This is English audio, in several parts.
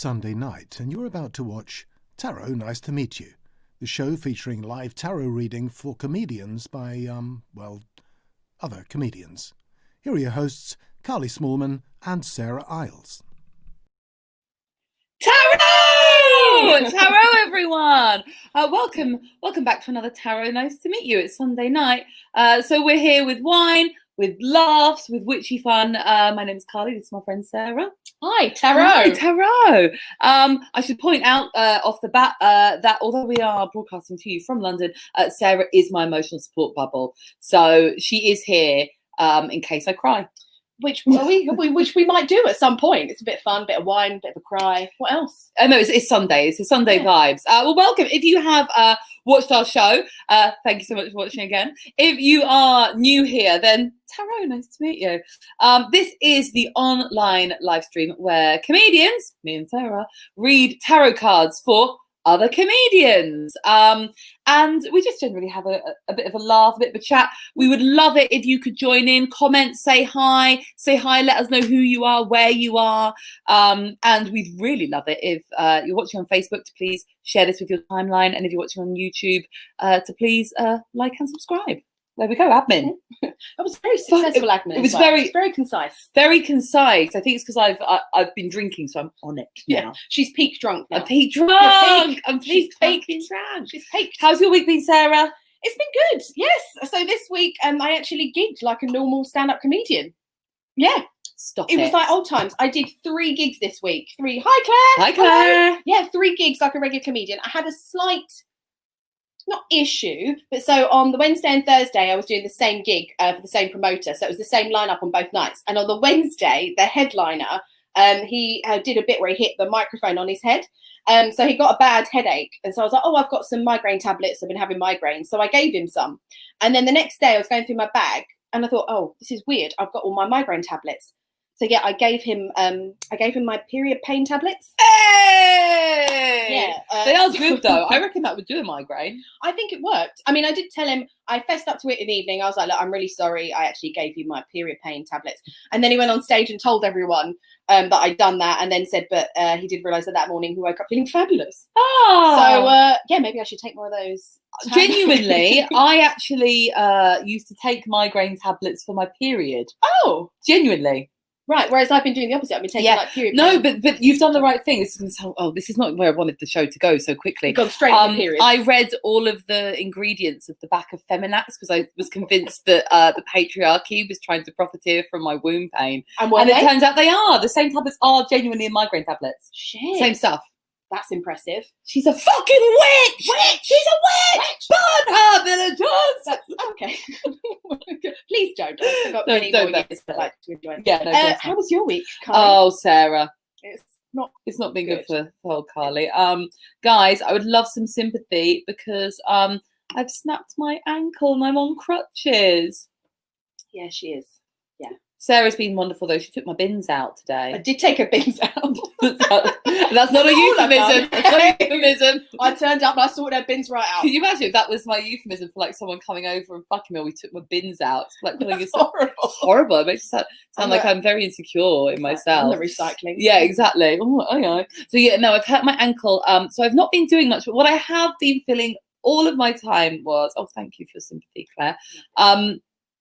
Sunday night, and you're about to watch Tarot Nice to Meet You, the show featuring live tarot reading for comedians by, other comedians. Here are your hosts, Carly Smallman and Sarah Iles. Tarot! Tarot, everyone! Welcome back to another Tarot. Nice to meet you. It's Sunday night. So we're here with wine, with laughs, with witchy fun. My name is Carly. This is my friend Sarah. Hi, Tarot. Hi, Tarot. I should point out off the bat that although we are broadcasting to you from London, Sarah is my emotional support bubble. So she is here in case I cry. Which we might do at some point. It's a bit of fun, bit of wine, bit of a cry. What else? No, it's Sunday. It's a Sunday vibes. Well, welcome. If you have watched our show, thank you so much for watching again. If you are new here, then Tarot, nice to meet you. This is the online live stream where comedians, me and Sarah, read tarot cards for other comedians. And we just generally have a bit of a laugh, a bit of a chat. We would love it if you could join in, comment, say hi, let us know who you are, where you are. And we'd really love it if you're watching on Facebook to please share this with your timeline. And if you're watching on YouTube, to please like and subscribe. There we go, admin. That was very successful admin. It was very concise. Very concise. I think it's because I've been drinking, so I'm on it. Yeah, she's peak drunk now. I'm peak drunk. She's drunk. She's peaked. How's your week been, Sarah? It's been good. Yes. So this week, I actually gigged like a normal stand-up comedian. Yeah. Stop it. It was like old times. I did 3 gigs this week. 3. Hi, Claire. Hi, Claire. Hello. Yeah, 3 gigs like a regular comedian. I had a slight, not issue, but so on the Wednesday and Thursday I was doing the same gig for the same promoter, so it was the same lineup on both nights. And on the Wednesday, the headliner, he did a bit where he hit the microphone on his head, so he got a bad headache. And so I was like, oh, I've got some migraine tablets, I've been having migraines, so I gave him some. And then the next day I was going through my bag and I thought, oh, this is weird, I've got all my migraine tablets. So yeah, I gave him my period pain tablets. Hey! Yeah, they are good though. I reckon that would do a migraine. I think it worked. I mean, I did tell him, I fessed up to it in the evening. I was like, look, I'm really sorry. I actually gave you my period pain tablets. And then he went on stage and told everyone that I'd done that, and then said, but he did realise that morning he woke up feeling fabulous. Oh. So yeah, maybe I should take more of those. Genuinely, I actually used to take migraine tablets for my period. Oh, genuinely. Right, whereas I've been doing the opposite. I've been taking like period pain. No, but you've done the right thing. This is not where I wanted the show to go so quickly. You've gone straight into periods. I read all of the ingredients of the back of Feminax because I was convinced that the patriarchy was trying to profiteer from my womb pain. And it turns out they are. The same tablets are genuinely in migraine tablets. Shit. Same stuff. That's impressive. She's a fucking witch! She's a witch! Burn her, villagers! Okay. Please don't. I've got many more years I'd like to enjoy. Yeah, no, how was your week, Carly? Oh, Sarah. It's not been good for old Carly. Guys, I would love some sympathy because I've snapped my ankle and I'm on crutches. Yeah, she is. Yeah. Sarah's been wonderful though. She took my bins out today. I did take her bins out. That's not a euphemism. That's not a euphemism. I turned up and I sorted her bins right out. Can you imagine if that was my euphemism for like someone coming over and fucking me? We took my bins out. It's like calling yourself horrible. It makes it sound like I'm very insecure in myself. I'm the recycling. Yeah, exactly. Oh, yeah. So yeah, no, I've hurt my ankle. So I've not been doing much. But what I have been filling all of my time was. Oh, thank you for your sympathy, Claire.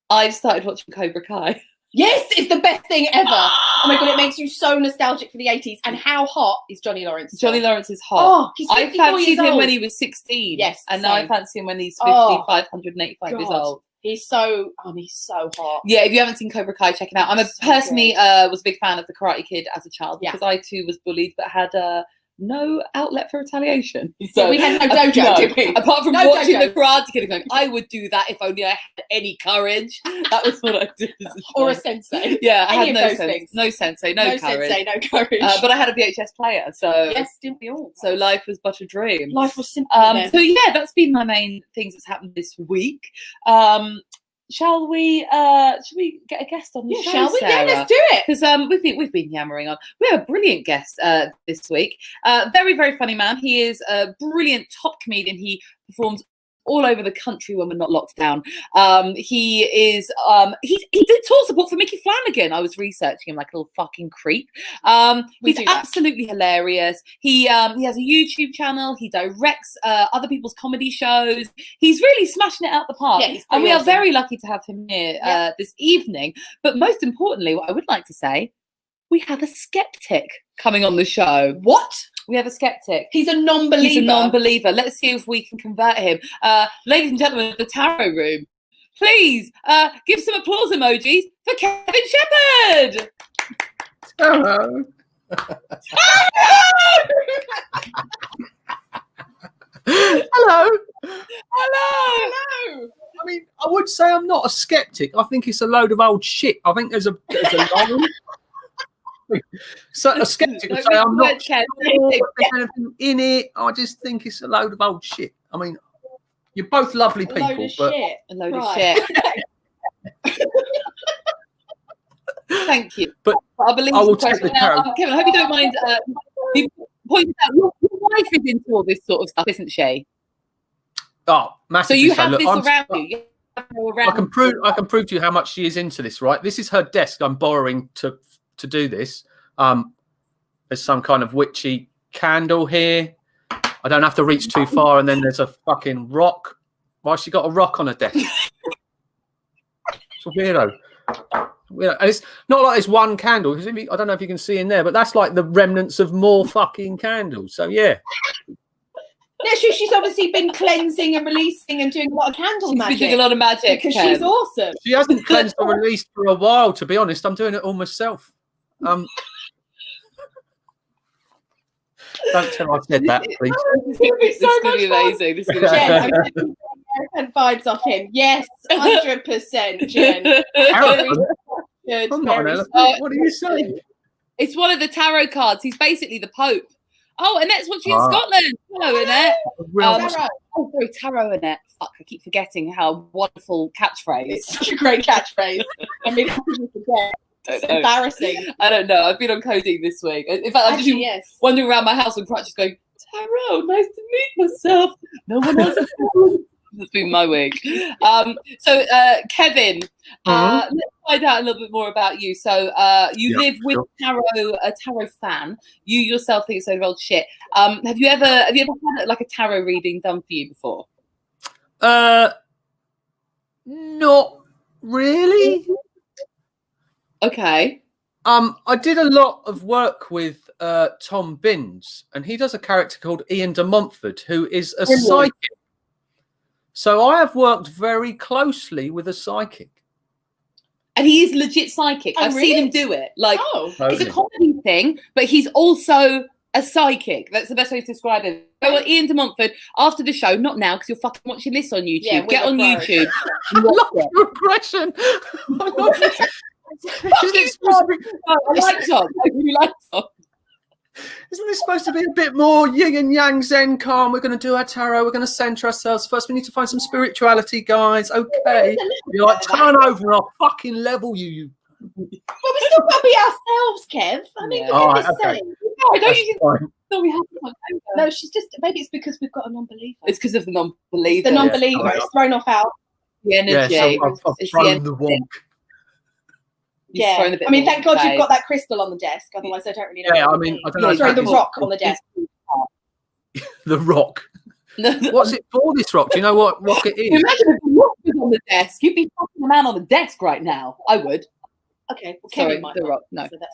I've started watching Cobra Kai. Yes, it's the best thing ever. Oh my god, it makes you so nostalgic for the 80s. And how hot is Johnny Lawrence? Johnny Lawrence is hot. Oh, he's 54 I fancied years him old. when he was 16. Yes, and now I fancy him when he's 585 years old. He's so hot. Yeah, if you haven't seen Cobra Kai, check it out. I'm personally was a big fan of the Karate Kid as a child because I too was bullied but had no outlet for retaliation. So yeah, we had no dojo, did we? Apart from watching the Karate Kid and going, I would do that if only I had any courage. That was what I did. Or a sensei. Yeah, I had no sense. No sensei, no courage. Sensei, no courage. But I had a VHS player, so yes, didn't we all? So life was but a dream. Life was simple. So yeah, that's been my main things that's happened this week. Shall we get a guest on the show? Shall we? Sarah? Yeah, let's do it. Because we've been yammering on. We have a brilliant guest this week. Very, very funny man. He is a brilliant top comedian. He performs all over the country when we're not locked down. He did tour support for Mickey Flanagan. I was researching him like a little fucking creep. He's absolutely hilarious. He has a YouTube channel. He directs other people's comedy shows. He's really smashing it out the park. Yeah, and we awesome. are very lucky to have him here this evening. But most importantly, what I would like to say, we have a skeptic coming on the show. What? We have a skeptic. He's a non-believer. He's a non-believer. Let's see if we can convert him. Ladies and gentlemen of the tarot room, please give some applause emojis for Kevin Shepherd. Hello. Hello. Hello. I mean, I would say I'm not a skeptic. I think it's a load of old shit. I think there's a line. So a skeptic would say I'm not sure if there's anything in it. I just think it's a load of old shit. I mean, you're both lovely people, but a load of shit. Thank you. But I believe I will take the tarot. Kevin, I hope you don't mind. You pointed out your wife is into all this sort of stuff, isn't she? Oh, So massively. you have Look, this around you. You have her around I can prove to you how much she is into this, right? This is her desk I'm borrowing to do this. There's some kind of witchy candle here. I don't have to reach too far, and then there's a fucking rock. Why's she got a rock on her desk? It's a weirdo. And it's not like there's one candle, because I don't know if you can see in there, but that's like the remnants of more fucking candles. So yeah. Yeah, she's obviously been cleansing and releasing and doing a lot of candle magic. She's been doing a lot of magic. Because she's awesome. She hasn't cleansed or released for a while, to be honest. I'm doing it all myself. Don't tell I said that, please. This is going to be amazing. This is going to be Jen, American vibes off him. Yes, 100%, Jen. Good, I'm not an very elephant. What are you saying? It's one of the tarot cards. He's basically the Pope. Oh, Annette's watching in Scotland. Hello, Annette. Tarot. Oh, sorry, tarot, Annette. Fuck, I keep forgetting how wonderful catchphrase. It's such a great catchphrase. I mean, how could you forget? It's embarrassing. I don't know. I've been on coding this week. In fact, I'm just wandering around my house and just going, tarot, nice to meet myself. No one else has It's been my week. So, Kevin, let's find out a little bit more about you. So, you live with a tarot fan. You yourself think it's a load of old shit. Have you ever had like a tarot reading done for you before? Not really. Okay. I did a lot of work with Tom Binns, and he does a character called Ian de Montfort, who is a psychic. So I have worked very closely with a psychic. And he is legit psychic. I've seen him do it. Like, it's a comedy thing, but he's also a psychic. That's the best way to describe him. Go on Ian de Montfort after the show, not now, because you're fucking watching this on YouTube. Yeah, get on YouTube. I love your impression. I love it. I like Tom. I really like Tom. Isn't this supposed to be a bit more yin and yang, zen, calm? We're going to do our tarot. We're going to center ourselves. First, we need to find some spirituality, guys. Okay. You're like, turn over and I'll fucking level you. Well, we still got to be ourselves, Kev. I mean, all right, okay. No, don't you think we have to? No, she's just, maybe it's because we've got a non-believer. It's because of the non-believer. It's the non-believer. It's thrown off our the energy. Yeah, so I've thrown the wonk. Yeah, I mean, thank God you've got that crystal on the desk. Otherwise, I don't really know. Yeah, I mean, I don't know. Throw the rock on the desk. The rock. What's it for, this rock? Do you know what rock it is? Imagine if the rock was on the desk. You'd be fucking the man on the desk right now. I would. Okay, well, Sorry, Kevin might the not. rock. No. So that's...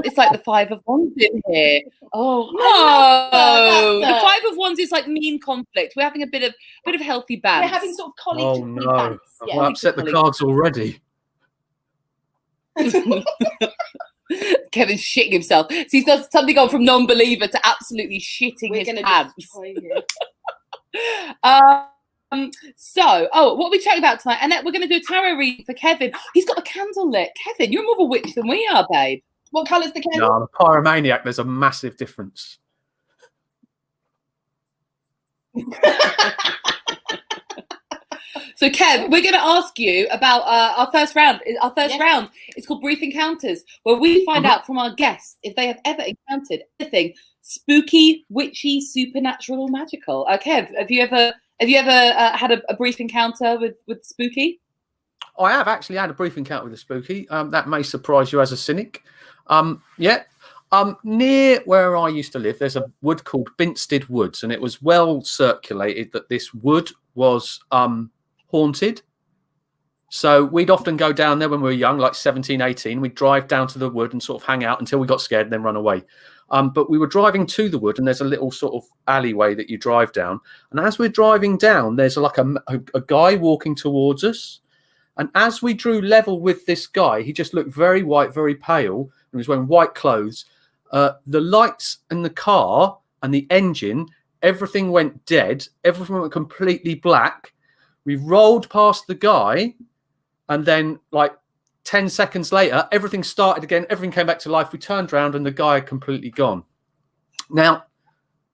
It's like the Five of Wands in here. Oh no! The Five of Wands is like mean conflict. We're having a bit of healthy balance. We're having sort of colleague. Oh no! Balance. I've upset the cards already. Kevin's shitting himself. So he's done something gone from non-believer to absolutely shitting his pants. So, what are we chatting about tonight? Annette, we're going to do a tarot reading for Kevin. He's got a candle lit. Kevin, you're more of a witch than we are, babe. What colour's the candle? No, I'm a pyromaniac. There's a massive difference. So, Kev, we're going to ask you about our first round. Our first round is called Brief Encounters, where we find out from our guests if they have ever encountered anything spooky, witchy, supernatural, or magical? Okay, have you ever had a brief encounter with spooky? I have actually had a brief encounter with a spooky. That may surprise you as a cynic. Near where I used to live, there's a wood called Binstead Woods, and it was well circulated that this wood was haunted. So we'd often go down there when we were young, like 17, 18. We'd drive down to the wood and sort of hang out until we got scared and then run away. But we were driving to the wood, and there's a little sort of alleyway that you drive down. And as we're driving down, there's like a guy walking towards us. And as we drew level with this guy, he just looked very white, very pale, and was wearing white clothes. The lights in the car and the engine, everything went dead. Everything went completely black. We rolled past the guy, and then like 10 seconds later, everything started again. Everything came back to life. We turned around, and the guy had completely gone. Now,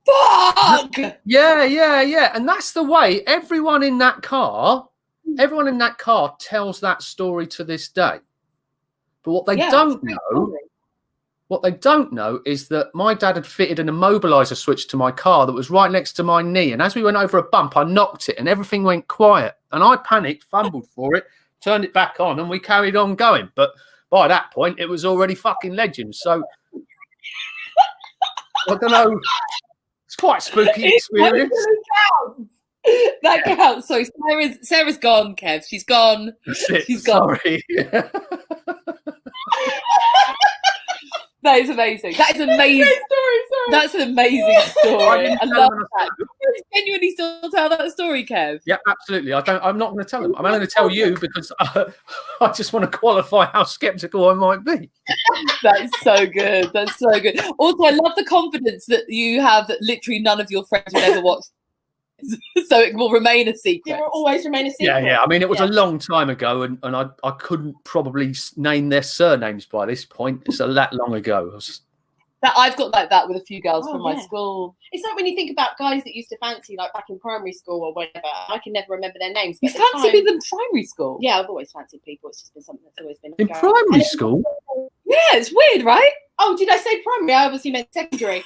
fuck! Yeah. And that's the way everyone in that car tells that story to this day. But what they don't know is that my dad had fitted an immobilizer switch to my car that was right next to my knee. And as we went over a bump, I knocked it and everything went quiet. And I panicked, fumbled for it, turned it back on, and we carried on going. But by that point, it was already fucking legend. So I don't know. It's quite a spooky experience. That counts. So Sarah's gone, Kev. She's gone. She's gone. Sorry. That is amazing. That is amazing. Story. That's an amazing story. I love that. You genuinely still tell that story, Kev? Yeah, absolutely. I'm not going to tell them. I'm only going to tell you because I just want to qualify how skeptical I might be. That's so good. That's so good. Also, I love the confidence that you have that literally none of your friends will ever watch. So it will remain a secret. It will always remain a secret. Yeah. I mean, it was a long time ago, and I couldn't probably name their surnames by this point. It's that long ago. I've got like that with a few girls from my school. It's like when you think about guys that used to fancy, like back in primary school or whatever. I can never remember their names. You fancy people in primary school? Yeah, I've always fancied people. It's just been something that's always been in primary school. Yeah, it's weird, right? Oh, did I say primary? I obviously meant secondary.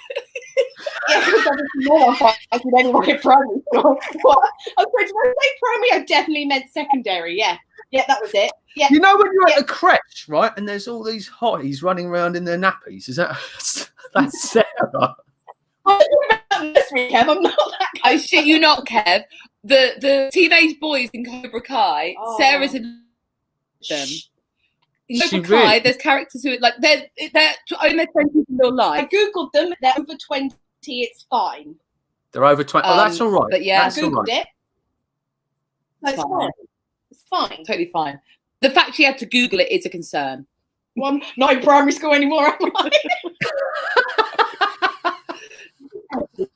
Yeah, because obviously no one fancied anyone in primary school. What? I was like, did I say primary? I definitely meant secondary. Yeah, that was it. Yeah. You know when you're at a creche, right? And there's all these hotties running around in their nappies. Is that's Sarah? I'm not that guy. I shit you not, Kev. The teenage boys in Cobra Kai. Sarah's in them. In Cobra Kai, there's characters who like they're in their 20s in real life. I googled them. They're over 20. It's fine. They're over 20. Oh, that's all right. But yeah, I googled it. That's fine. It's fine. Totally fine. The fact she had to Google it is a concern. Well, I'm not in primary school anymore, am I?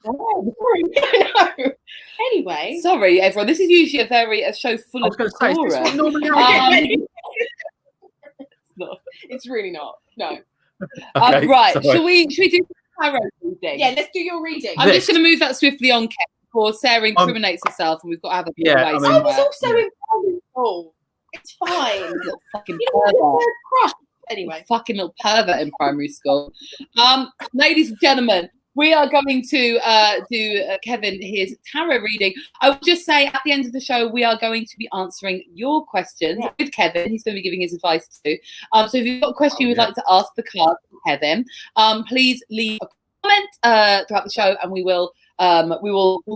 No. Anyway. Sorry, everyone. This is usually a show full of horror. It's really not. No. Okay, right. Should we do tarot reading? Yeah, let's do your reading. I'm just going to move that swiftly on, Kev, before Sarah incriminates herself, and we've got to have a bit I was also in primary school. It's fine. Fucking crush. Anyway, fucking little pervert in primary school. Ladies and gentlemen, we are going to do Kevin his tarot reading. I would just say at the end of the show, we are going to be answering your questions with Kevin. He's going to be giving his advice too. So if you've got a question you would like to ask the card, Kevin, please leave a comment throughout the show, and we'll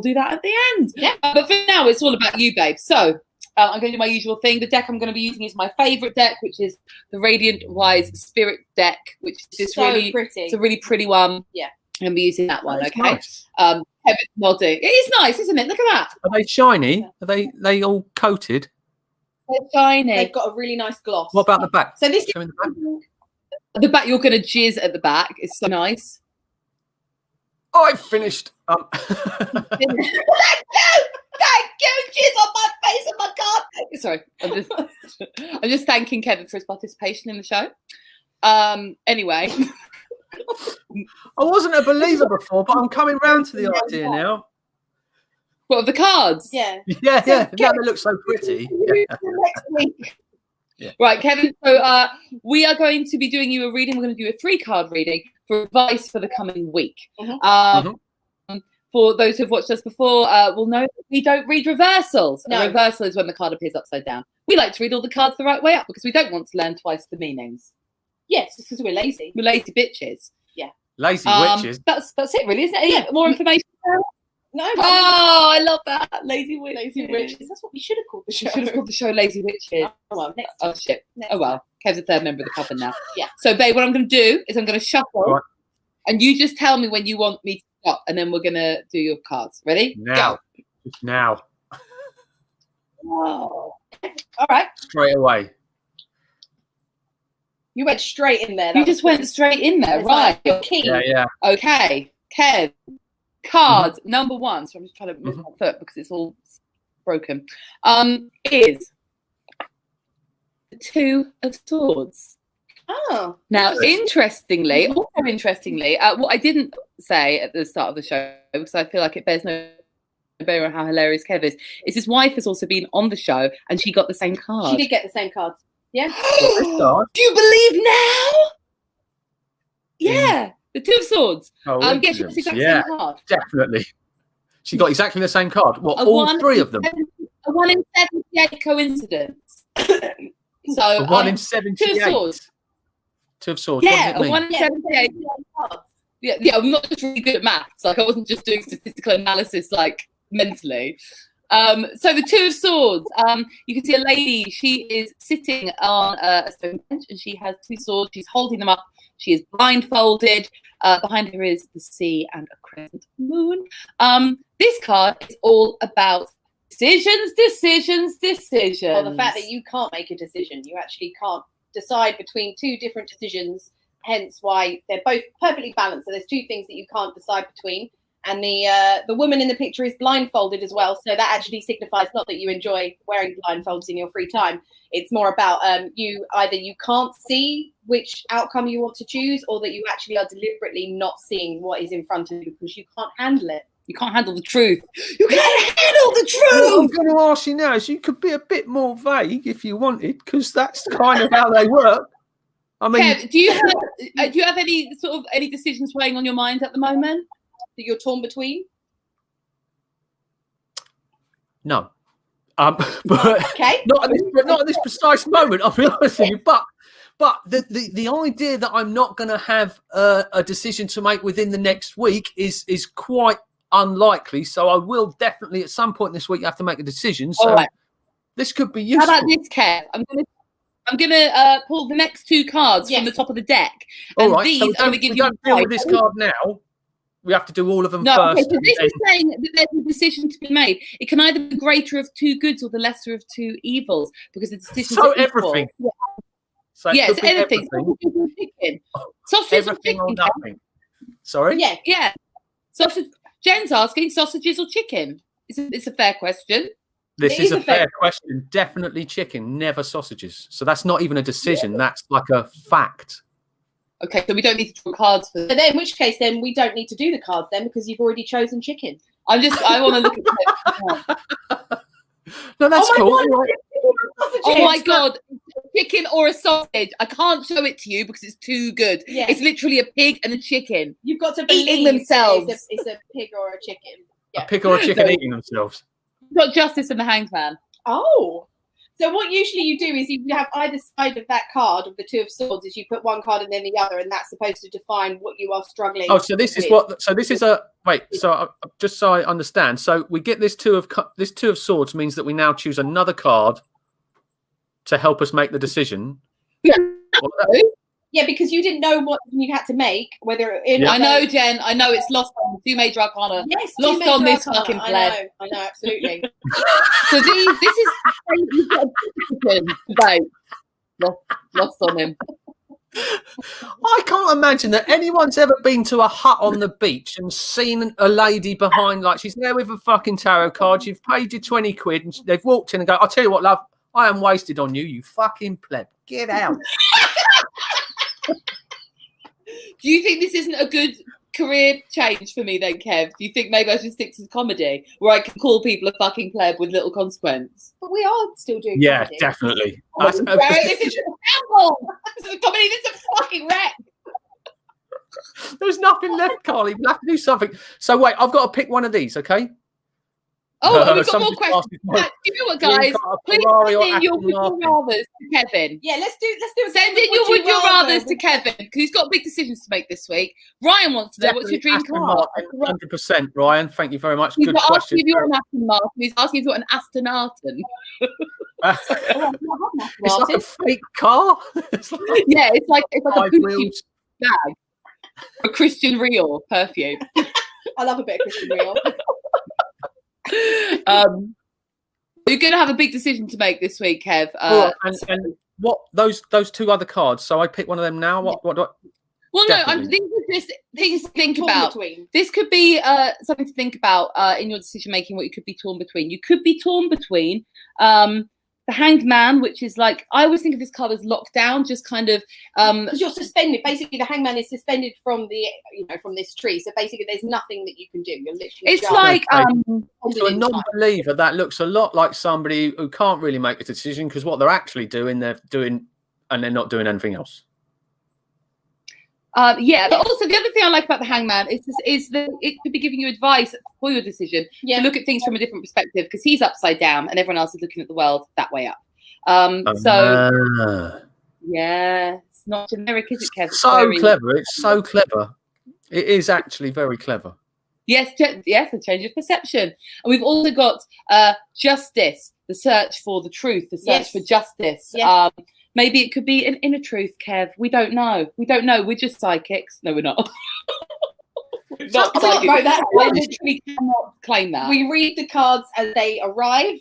do that at the end. Yeah. But for now, it's all about you, babe. So I'm going to do my usual thing. The deck I'm going to be using is my favourite deck, which is the Radiant Wise Spirit deck, which is pretty. It's a really pretty one. Yeah. I'm going to be using that one, okay? Nice. Kevin's nodding. It is nice, isn't it? Look at that. Are they shiny? Are they all coated? They're shiny. They've got a really nice gloss. What about the back? So this is the back. You're going to jizz at the back. It's so nice. Oh, I finished. Thank you, jizz on my face and my card. Sorry, I'm just thanking Kevin for his participation in the show. Anyway. I wasn't a believer before, but I'm coming round to the idea now. What, of the cards? Yeah. Yeah. They look so pretty. Yeah. Next week. Right, Kevin. So we are going to be doing you a reading. We're going to do a 3-card reading for advice for the coming week. For those who've watched us before, will know that we don't read reversals. No. A reversal is when the card appears upside down. We like to read all the cards the right way up because we don't want to learn twice the meanings. Yes, it's because we're lazy. We're lazy bitches. Lazy witches. That's it, really, isn't it? Yeah. More information. No. Oh, I love that. Lazy witches. Lazy witches. That's what we should have called the We show. should have called the show Lazy Witches. Oh, well, next Oh shit. Next Oh well. Kev's a third member of the coven now. Yeah. So babe, what I'm gonna do is I'm gonna shuffle Right. and you just tell me when you want me to stop and then we're gonna do your cards. Ready? Now. Just now. Oh. All right. Straight away. You went straight in there. You just went straight in there, It's right? like, you're keen. Yeah. Okay. Kev. Card number 1. So I'm just trying to move my foot because it's all broken. Is the 2 of Swords. Oh. Now, interestingly, what I didn't say at the start of the show, because I feel like it bears no bearing on how hilarious Kev is his wife has also been on the show and she got the same card. She did get the same cards. Yeah. Do you believe now? Yeah. The 2 of Swords. Guess she got the exact same card. Definitely. She got exactly the same card. What, A all 1 3 of them? A 1 in 78 coincidence. So A 1 in 78. 2 of Swords. 2 of Swords. Yeah, What does it a 1 in 78. Yeah, I'm not just really good at maths. Like I wasn't just doing statistical analysis like mentally. So the 2 of Swords, you can see a lady, she is sitting on a stone bench and she has 2 swords, she's holding them up, she is blindfolded, behind her is the sea and a crescent moon. This card is all about decisions. Well, the fact that you can't make a decision, you actually can't decide between 2 different decisions, hence why they're both perfectly balanced. So there's 2 things that you can't decide between. And the woman in the picture is blindfolded as well. So that actually signifies not that you enjoy wearing blindfolds in your free time. It's more about you can't see which outcome you want to choose, or that you actually are deliberately not seeing what is in front of you because you can't handle it. you can't handle the truth. You can't handle the truth. What I'm going to ask you now is you could be a bit more vague if you wanted, because that's kind of how they work. I mean, Kev, do you have any decisions weighing on your mind at the moment That you're torn between? no. But Okay. not at this precise moment, I'll be honest with you. But the idea that I'm not going to have a decision to make within the next week is quite unlikely. So I will definitely at some point this week have to make a decision. So this could be useful. How about this, Kev? I'm gonna pull the next 2 cards from the top of the deck, and all right, these so are going to give you. Don't deal with this card now. We have to do all of them No, first. okay, so this is saying that there's a decision to be made. It can either be the greater of 2 goods or the lesser of 2 evils, because the decision. So everything. Equal. So it Yes, could be anything. everything. Sausage or Everything or chicken. nothing. Sorry? Yeah. Sausage. Jen's asking sausages or chicken. It's a fair question. This It is is a fair question. Definitely chicken, never sausages. So that's not even a decision. That's like a fact. Okay, so we don't need to draw cards for But this. then, in which case, then we don't need to do the cards then, because you've already chosen chicken. I want to look at it. No, that's Oh my cool. God. Oh my God. Chicken or a sausage. I can't show it to you because it's too good. Yeah. It's literally a pig and a chicken. You've got to Eating believe themselves. It's a pig or a chicken. A pig or a chicken eating themselves. You've got Justice and the Hanged Man. Oh. So what usually you do is you have either side of that card of the 2 of Swords is you put one card and then the other, and that's supposed to define what you are struggling. Oh, so this is with. what. So this is a wait. So just so I understand. So we get this 2 of Swords means that we now choose another card to help us make the decision. Yeah. Yeah, because you didn't know what you had to make, whether in. I know, Jen. I know it's lost on the 2 major arcana. Yes, Lost 2 major on this arcana. fucking pleb. I know, absolutely. So this is you've got a decision today. Lost on him. I can't imagine that anyone's ever been to a hut on the beach and seen a lady behind, like she's there with a fucking tarot card. You've paid your 20 quid, and they've walked in and go, "I'll tell you what, love, I am wasted on you. You fucking pleb, get out." Do you think this isn't a good career change for me then, Kev? Do you think maybe I should stick to comedy, where I can call people a fucking pleb with little consequence? But we are still doing Yeah, comedy. definitely. This is a shambles. This is a comedy. This is a fucking wreck. There's nothing left, Carly. We'll have to do something. So wait, I've got to pick one of these, okay? Oh, and we've got more Somebody questions. asked me- Do you know what, guys? Please Ferrari or send in your Aston would you Martin? rathers to Kevin. Yeah, let's do Send in your would you rathers to Kevin, because he's got big decisions to make this week. Ryan wants to know, what's your dream car? 100%, Ryan. Thank you very much. He's Good not question. asking if you want an Aston Martin. He's asking if you want an Aston Martin. It's like a fake car. It's like Yeah, it's like a five Gucci wheels. bag. A Christian Real perfume. I love a bit of Christian Real. You're going to have a big decision to make this week, Kev. And what those two other cards? So I pick one of them now. What do I? Well, Definitely. no, these are just things to think Torn about. between. This could be something to think about in your decision making. What you could be torn between. You could be torn between the Hanged Man, which is like, I always think of this card as lockdown, just kind of Because you're suspended. Basically, the hangman is suspended from the, from this tree. So basically, there's nothing that you can do. You're literally. it's just like To a non-believer, that looks a lot like somebody who can't really make a decision because what they're actually doing, they're doing, and they're not doing anything else. yeah, but also the other thing I like about the Hangman is that it could be giving you advice for your decision to look at things from a different perspective, because he's upside down and everyone else is looking at the world that way up. So yeah, it's not generic, is it, Kev? It's So very clever. It's so clever. It is actually very clever. Yes, yes, a change of perception. And we've also got justice, the search for the truth, the search for justice. Yes. Maybe it could be an inner truth, Kev. We don't know. We're just psychics. No, we're not. We're not Someone psychics. wrote that. I literally cannot claim that. We read the cards as they arrive.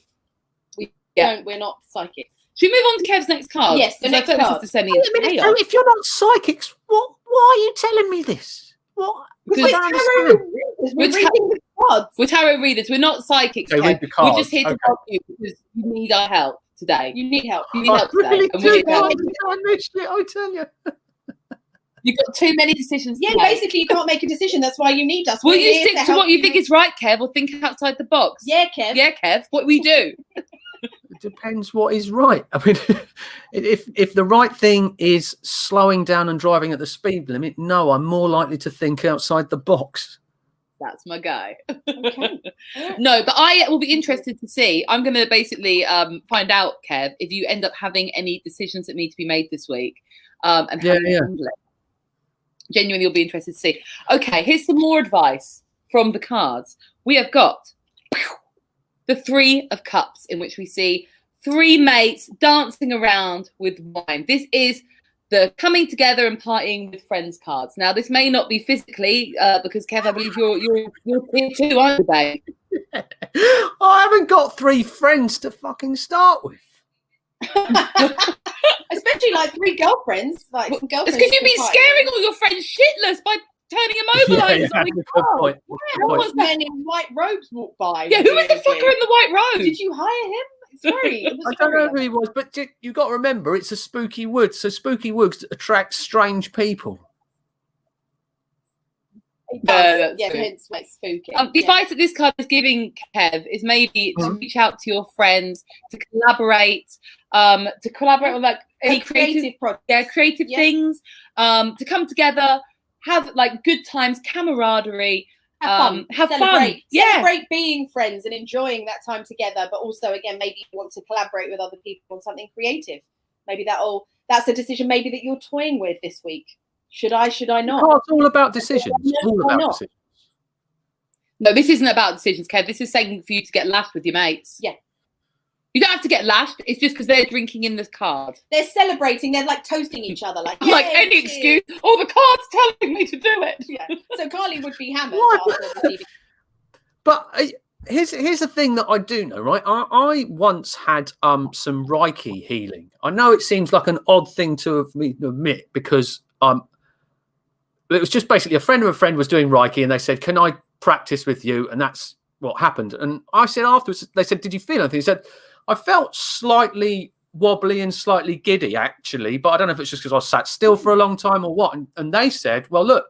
We're not psychics. Should we move on to Kev's next card? Yes, the next card. If you're not psychics, why are you telling me this? What? Because We're reading the cards. we're tarot readers. We're not psychics, They Kev. read the cards. We're just here to help you because you need our help today. You need help. You need help today. And we need help. I tell you. You've got too many decisions to Yeah, make. basically, you can't make a decision. That's why you need us. Will We're you here stick to help what you think is right, Kev, or think outside the box? Yeah, Kev. Yeah, Kev. What we do. It depends what is right. I mean, if the right thing is slowing down and driving at the speed limit, no, I'm more likely to think outside the box. That's my guy. Okay. No, but I will be interested to see. I'm going to basically find out, Kev, if you end up having any decisions that need to be made this week, and how you handle it. Genuinely, you'll be interested to see. Okay, here's some more advice from the cards. We have got the Three of Cups, in which we see three mates dancing around with wine. This is the coming together and partying with friends cards. Now, this may not be physically, because Kev, I believe you're here too, aren't you, babe? I haven't got three friends to fucking start with. Especially like three girlfriends. Like It's girlfriends. because you've been scaring all your friends shitless by turning them over. Yeah, Like, good point. Who was men in white robes walk by? yeah, who was the fucker in the white robe? Did you hire him? It's very. It was I don't know very- who he was, but you got to remember, it's a spooky woods. So spooky woods attract strange people. It No, does. that's Yeah, true. hence why it's spooky. The advice that this card is giving, Kev, is maybe to reach out to your friends, to collaborate on like any creative project. creative Yeah. things, to come together, have like good times, camaraderie, have fun. Celebrate being friends and enjoying that time together. But also, again, maybe you want to collaborate with other people on something creative. Maybe that's a decision maybe that you're toying with this week. Should I not? Oh, it's all about decisions. No, All why about not? decisions. No, this isn't about decisions, Kev. This is saying for you to get lashed with your mates. Yeah. You don't have to get lashed. It's just because they're drinking in this card. They're celebrating. They're like toasting each other. Like Any excuse. Oh, the card's telling me to do it. Yeah. So Carly would be hammered What? after receiving. But here's the thing that I do know, right? I once had some Reiki healing. I know it seems like an odd thing to admit because it was just basically a friend of a friend was doing Reiki and they said, "Can I practice with you?" And that's what happened. And I said afterwards, they said, "Did you feel anything?" He said, "I felt slightly wobbly and slightly giddy, actually, but I don't know if it's just because I sat still for a long time or what." And they said, "Well, look,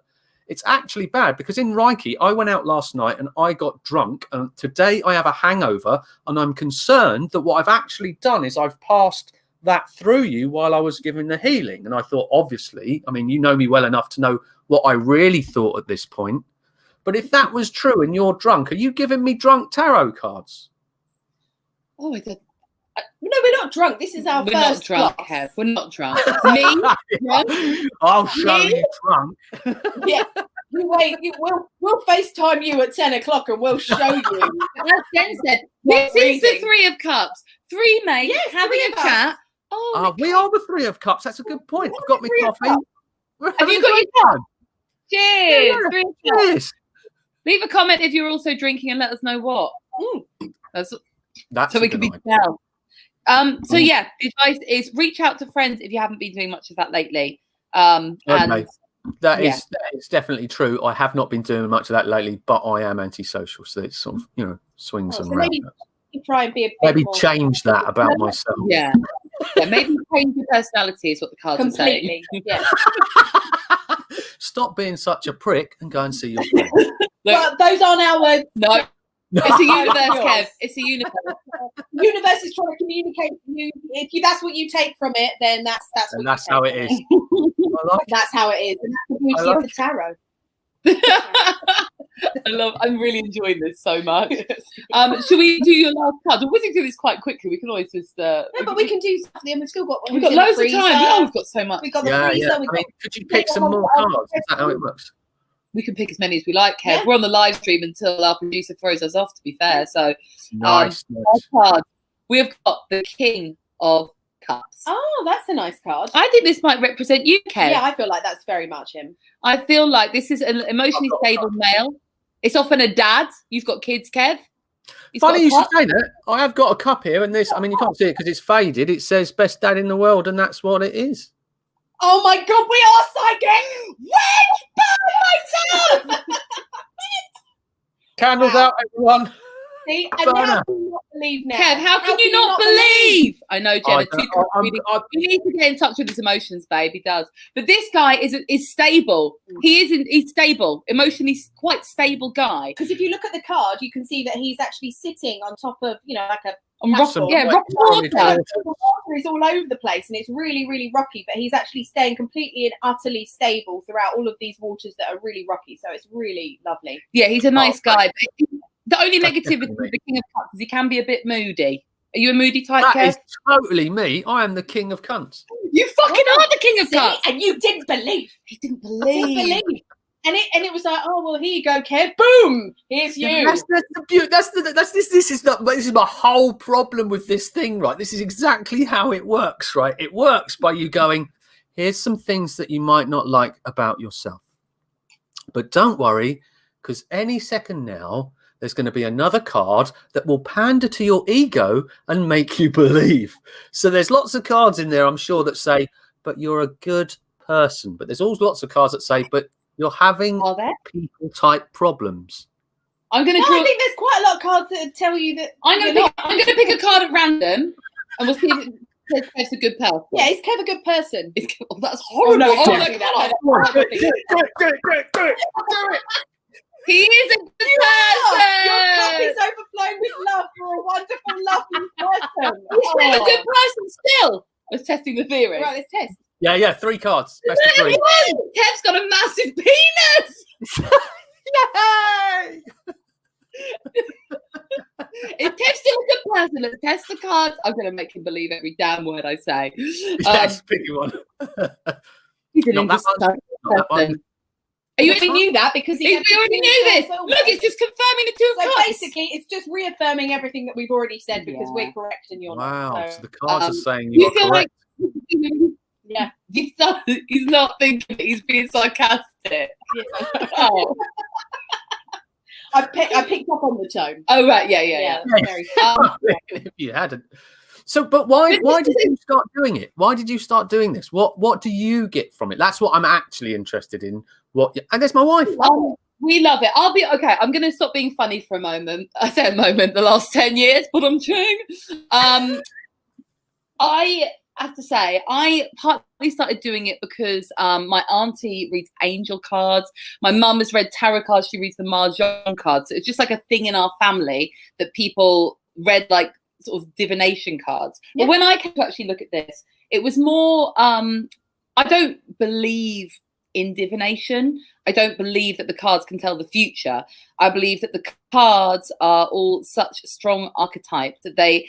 It's actually bad because in Reiki, I went out last night and I got drunk, and today I have a hangover, and I'm concerned that what I've actually done is I've passed that through you while I was giving the healing. And I thought, obviously, I mean, you know me well enough to know what I really thought at this point. But if that was true and you're drunk, are you giving me drunk tarot cards? Oh, I did. No, we're not drunk. This is our We're first not drunk, class. Kev. We're not drunk. Me? Drunk? I'll show Me? you drunk. Yeah. You wait. We'll FaceTime you at 10 o'clock and we'll show you. As Jen said, this is the Three of Cups. Three mates Yes, having three a of us. chat. Oh, We are the Three of Cups. That's a good point. I've got my Three of coffee. Cups. have you got your cup? Cheers. Yeah, Three of Cups. yes. Leave a comment if you're also drinking and let us know what. That's So a we can good be idea. down. So yeah, the advice is reach out to friends if you haven't been doing much of that lately. And That yeah. is definitely true. I have not been doing much of that lately, but I am antisocial, so it's sort of swings Oh, and so maybe roundabouts. you try and be a bit Maybe more change that about myself. yeah, maybe change your personality is what the cards are saying. completely. Yeah. Stop being such a prick and go and see your friend. But those aren't our words. No, it's a universe, Kev. It's a universe. The universe is trying to communicate to you. If that's what you take from it, then that's And what that's you how take it from is. I like That's how it is, and that's the beauty like of the tarot. I'm really enjoying this so much. Should we do your last card? We can do this quite quickly. We can always just. No, but we can do something. We've still got one. We've got loads of time. We've got so much. We've got the Yeah, freezer. yeah. We've I mean, got could you pick some more cards? Is that how it works? We can pick as many as we like, Kev. Yeah. We're on the live stream until our producer throws us off, to be fair. So, Nice. last card. We've got the King of Cups. Oh, that's a nice card. I think this might represent you, Kev. Yeah, I feel like that's very much him. I feel like this is an emotionally I've got a stable male. It's often a dad. You've got kids, Kev. He's Funny got a you should cup. say that. I have got a cup here, and this, I mean, you can't see it because it's faded. It says best dad in the world, and that's what it is. Oh my God, we are psychic! Witch by myself! Candles Wow. out, everyone. See, and Burner. how can you not believe now? Kev, how can you not believe? I know, Jenna. You need to get in touch with his emotions, babe. He does. But this guy is stable. He's stable, emotionally quite stable guy. Because if you look at the card, you can see that he's actually sitting on top of, like a Some rock water. The water is all over the place and it's really, really rocky, but he's actually staying completely and utterly stable throughout all of these waters that are really rocky. So it's really lovely. Yeah, he's a nice guy. But the only That's negativity definitely with the King of Cups is he can be a bit moody. Are you a moody type, That Kev? is totally me. I am the king of cunts. You fucking are the King of See? Cups. And you didn't believe. He didn't Didn't believe. believe. And it was like, oh well, here you go, Kev. Boom! Here's you. Yeah, that's the beauty. This is my whole problem with this thing, right? This is exactly how it works, right? It works by you going, here's some things that you might not like about yourself. But don't worry, because any second now, there's going to be another card that will pander to your ego and make you believe. So there's lots of cards in there, I'm sure, that say, but you're a good person. But there's also lots of cards that say, but you're having Are there? people type problems. I'm going to No, draw. I think there's quite a lot of cards that tell you that. I'm going to pick a card at random, and we'll see if it says Kev's a good person. Yeah, is Kev a good person? Oh, that's horrible. no, Oh, don't my do that. God. No, no, Do it. He is a good Your cup person. is overflowing with love for a wonderful, lovely person. He's a good person still. I was testing the theory. Right, let's test. Yeah, 3 cards. Best of 3. Kev's got a massive penis. Yay! Is Kev still a good person? Let's test the cards. I'm going to make him believe every damn word I say. Yes, pick one. He's an Not that one. Not that one. person. Are you We knew that because We already knew this. Look, it's just confirming the two So cards. basically, it's just reaffirming everything that we've already said because Yeah. we're correct and you're Wow, not. so So, the cards are saying you you are feel correct. yeah. He's not thinking it. He's being sarcastic. Oh. I picked up on the tone. Oh, right. Yeah. Very If you hadn't. So, but why did you start doing it? Why did you start doing this? What do you get from it? That's what I'm actually interested in. And there's my wife. We love it. I'll be okay. I'm going to stop being funny for a moment. I say a moment. The last 10 years, but I'm chewing. I I have to say, I partly started doing it because my auntie reads angel cards. My mum has read tarot cards. She reads the mahjong cards. So it's just like a thing in our family that people read, like sort of divination cards. Yeah. But when I came to actually look at this, it was more, I don't believe in divination. I don't believe that the cards can tell the future. I believe that the cards are all such strong archetypes that they're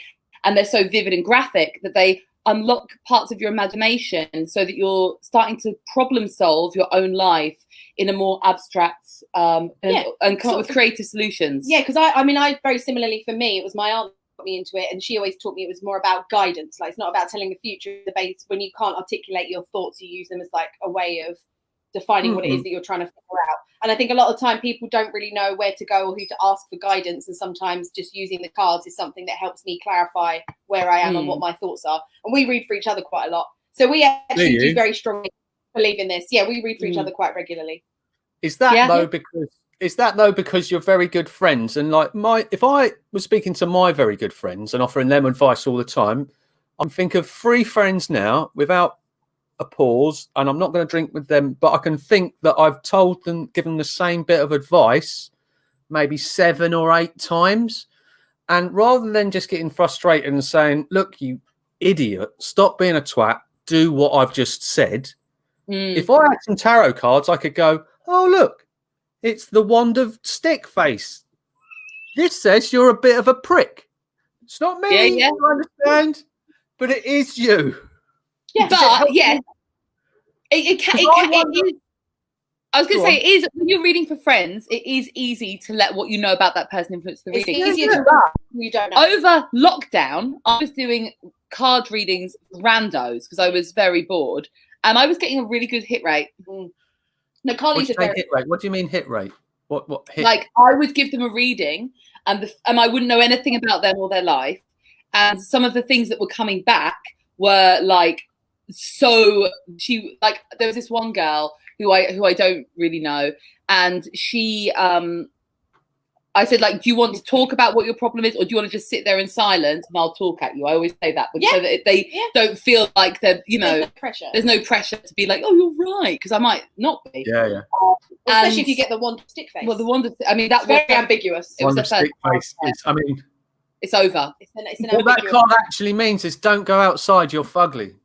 so vivid and graphic that they unlock parts of your imagination so that you're starting to problem solve your own life in a more abstract and come up with creative solutions. Yeah, because I very similarly, for me, it was my aunt got me into it, and she always taught me it was more about guidance. Like, it's not about telling the future. The base, when you can't articulate your thoughts, you use them as like a way of defining what it is that you're trying to figure out. And I think a lot of the time people don't really know where to go or who to ask for guidance, and sometimes just using the cards is something that helps me clarify where I am and what my thoughts are. And we read for each other quite a lot, so we actually do very strongly believe in this. Yeah, we read for each other quite regularly. Is that though because you're very good friends? And like, if I was speaking to my very good friends and offering them advice all the time, I'm thinking of 3 friends now without a pause, and I'm not going to drink with them, but I can think that I've told them, given the same bit of advice maybe 7 or 8 times, and rather than just getting frustrated and saying, look, you idiot, stop being a twat, do what I've just said, if I had some tarot cards, I could go, oh look, it's the wand of stick face, this says you're a bit of a prick. It's not me, you understand, but it is you. Yeah, but yeah, it is. I was going to say, it is, when you're reading for friends, it is easy to let what you know about that person influence the reading. It's easier to you don't know. Over lockdown, I was doing card readings randos because I was very bored, and I was getting a really good hit rate. No, Carly's a very hit rate. What do you mean hit rate? What hit? Like, I would give them a reading, and I wouldn't know anything about them or their life, and some of the things that were coming back were like. So there was this one girl who I don't really know, and she I said, like, do you want to talk about what your problem is, or do you want to just sit there in silence and I'll talk at you? I always say that, so that they don't feel like they're, there's no pressure to be like, oh, you're right, because I might not be. Especially if you get the wand of stick face. Well, the wand of, I mean, that's very ambiguous. It was the stick face. It's over. What that card actually means is don't go outside, you're fugly.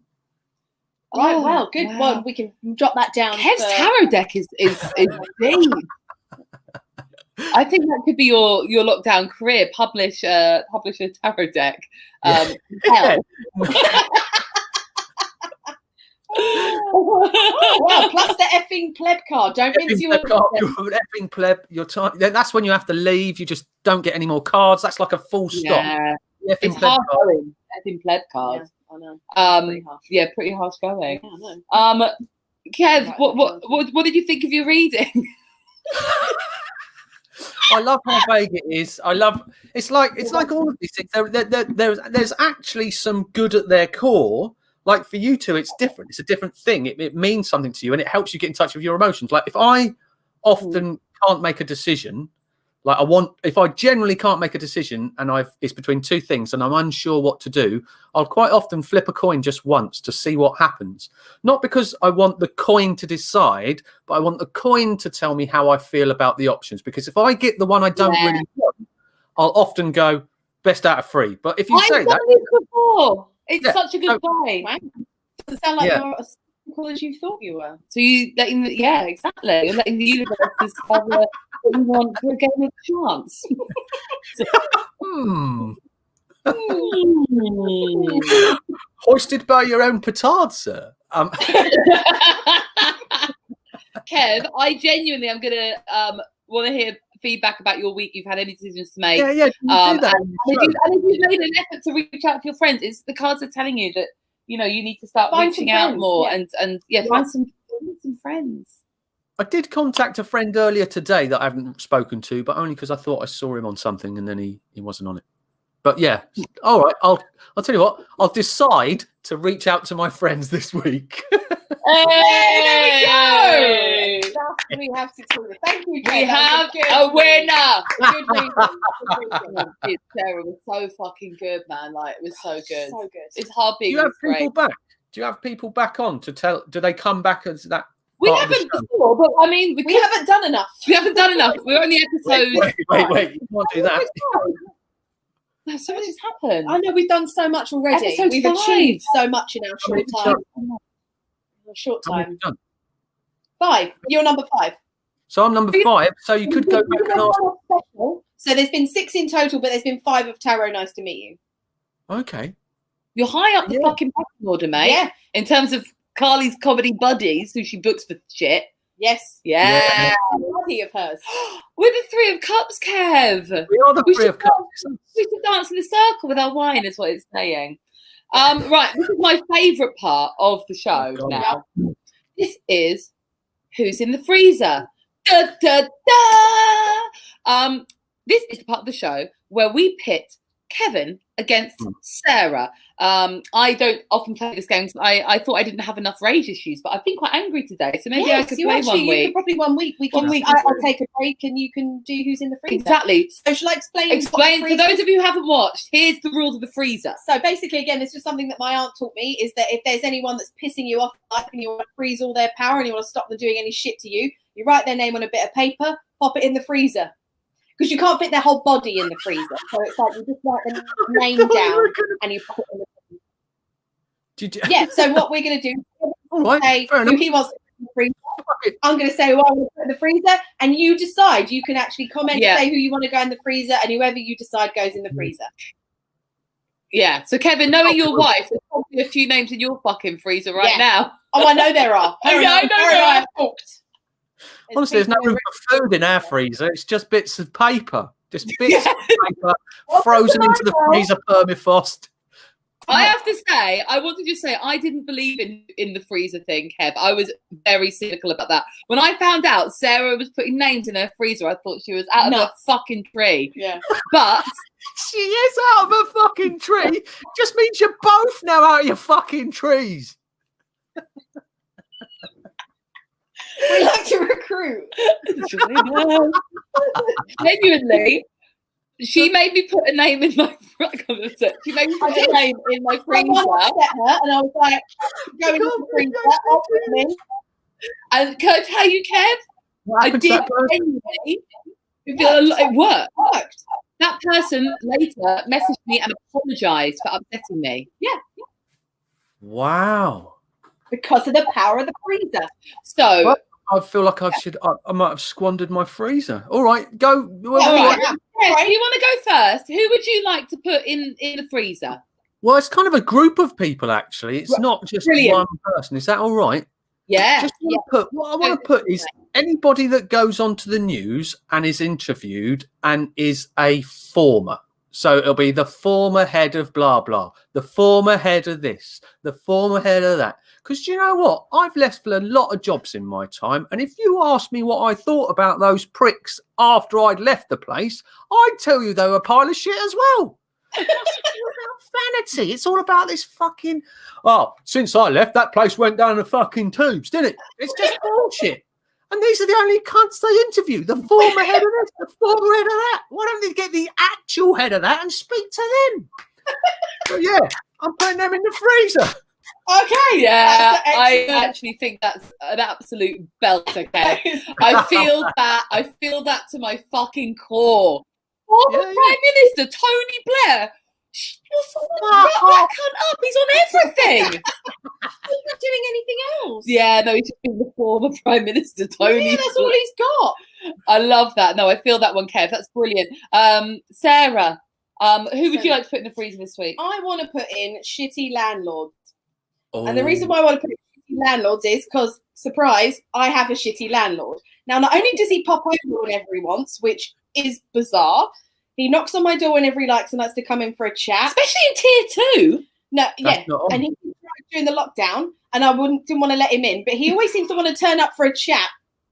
Right, well, good one. We can drop that down. Kev's tarot deck is deep. I think that could be your lockdown career. Publish a tarot deck. Well, plus the effing pleb card. Don't mince your effing pleb. Your time. That's when you have to leave. You just don't get any more cards. That's like a full stop. Yeah, it's hard going. Effing pleb card. Yeah. I know. Pretty harsh going. Yeah, I know. Kev, what did you think of your reading? I love how vague it is. It's like all of these things. There's actually some good at their core. Like, for you two, it's different. It's a different thing. It means something to you, and it helps you get in touch with your emotions. Like, if I often can't make a decision, if I generally can't make a decision, and it's between 2 things, and I'm unsure what to do, I'll quite often flip a coin just once to see what happens. Not because I want the coin to decide, but I want the coin to tell me how I feel about the options. Because if I get the one I don't really want, I'll often go best out of 3. But if you say that, before. It's such a good way. Wow. Doesn't sound like you're as cool as you thought you were. So exactly. You're letting the universe discover what you want for a game of chance. Hoisted by your own petard, sir. Kev, I genuinely am gonna want to hear feedback about your week. You've had any decisions to make? Do that. And if you've made an effort to reach out to your friends, the cards are telling you that you need to start reaching out more and find some friends. I did contact a friend earlier today that I haven't spoken to, but only because I thought I saw him on something and then he wasn't on it. But yeah, all right. I'll tell you what. I'll decide to reach out to my friends this week. Hey, there we go. We have to talk. Thank you, We Kate. have That a was winner. Good reason. Good reason. It's Sarah was so fucking good, man. Like, it was so good. So good. It's hard Do being you have people great. back? Do you have people back on to tell? Do they come back as that? We part of the haven't show? before, but I mean, We haven't done enough. we haven't done enough. We're on the episode. Wait! You can't do that. So much has happened. I know we've done so much already. Episode We've 5. achieved so much in our How many short have time. you done? Short How many have time. you done? 5. You're number 5. So I'm number 5. So you could go back and ask. So there's been 6 in total, but there's been 5 of Tarot. Nice to meet you. Okay. You're high up the fucking pecking order, mate. Yeah. In terms of Carly's comedy buddies, who she books for shit. Yes. Yeah. Buddy of hers. We're the 3 of Cups, Kev. We are the We 3 should of cups. We should dance in a circle with our wine, is what it's saying. Right, this is my favourite part of the show God. now. This is Who's in the Freezer. Da, da, da. This is the part of the show where we pit Kevin against Sarah. I don't often play this game. I thought I didn't have enough rage issues, but I've been quite angry today, so maybe I could play one You week. could probably 1 week. We can. One week. I'll take a break, and you can do Who's in the Freezer. Exactly. So shall I explain? Explain what for the freezer those of you who haven't watched. Here's the rules of the freezer. So basically, again, this is something that my aunt taught me, is that if there's anyone that's pissing you off in life and you want to freeze all their power and you want to stop them doing any shit to you, you write their name on a bit of paper, pop it in the freezer. Because you can't fit their whole body in the freezer. So it's like you just write their name down and you put it in the freezer. Yeah, so what we're going to do All right, say fair who enough. he wants to put in the freezer. I'm going to say who I want to put in the freezer, and you decide. You can actually comment and say who you want to go in the freezer, and whoever you decide goes in the freezer. Yeah. So Kevin, knowing your wife, there's probably a few names in your fucking freezer right now. Oh, I know there are. I know there are. Honestly, there's no room for food in our freezer. It's just bits of paper. Just bits of paper frozen into the freezer permafrost. I have to say, I want to just say, I didn't believe in the freezer thing, Kev. I was very cynical about that. When I found out Sarah was putting names in her freezer, I thought she was out of her fucking tree. Yeah. But she is out of her fucking tree. Just means you're both now out of your fucking trees. We like to recruit. Genuinely, she made me put a name in my. She made me put a name in my freezer, and I was like, "Go into the freezer." And can I tell you, Kev? I did genuinely feel it worked. That person later messaged me and apologized for upsetting me. Yeah. Wow. Because of the power of the freezer. So well, I feel like I might have squandered my freezer. All right, go. Well, do you want to go first? Who would you like to put in the freezer? Well, it's kind of a group of people, actually. It's not just one person. Is that all right? Yeah. What I want to put is anybody that goes onto the news and is interviewed and is a former. So it'll be the former head of blah, blah, the former head of this, the former head of that. Because you know what? I've left a lot of jobs in my time. And if you asked me what I thought about those pricks after I'd left the place, I'd tell you they were a pile of shit as well. It's about vanity. It's all about this fucking... Oh, since I left, that place went down the fucking tubes, didn't it? It's just bullshit. And these are the only cunts they interview. The former head of this, the former head of that. Why don't they get the actual head of that and speak to them? So yeah, I'm putting them in the freezer. Okay, yeah, I actually think that's an absolute belt. Okay, I feel that to my fucking core. Former Prime Minister Tony Blair. Wrap that cunt up. He's on everything. He's not doing anything else. Yeah, no, he's just been the former Prime Minister Tony. Yeah, that's all he's got. I love that. No, I feel that one, Kev. That's brilliant. Sarah, who would you like to put in the freezer this week? I want to put in shitty landlords. Oh. And the reason why I want to put in shitty landlords is because, surprise, I have a shitty landlord. Now, not only does he pop over whenever he wants, which is bizarre, he knocks on my door whenever he likes and likes to come in for a chat. Especially in tier 2. No, yeah. And he during the lockdown, and I didn't want to let him in, but he always seems to want to turn up for a chat.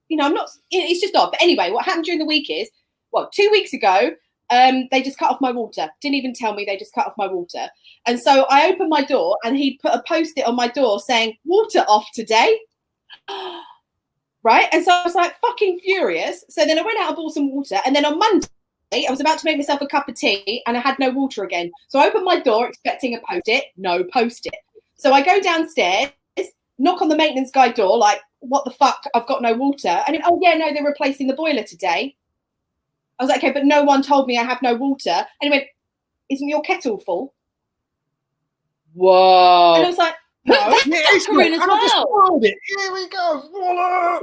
You know, I'm not, it's just odd. But anyway, what happened during the week is, 2 weeks ago, they just cut off my water. Didn't even tell me, they just cut off my water. And so I opened my door and he put a post-it on my door saying, "Water off today." right? And so I was like fucking furious. So then I went out and bought some water. And then on Monday, I was about to make myself a cup of tea and I had no water again. So I opened my door expecting a post-it. No post-it. So I go downstairs, knock on the maintenance guy door, like, what the fuck? I've got no water. And oh yeah, no, they're replacing the boiler today. I was like, okay, but no one told me I have no water. And he went, isn't your kettle full? Whoa. And I was like, no. That's in as well. Here we go. Voila.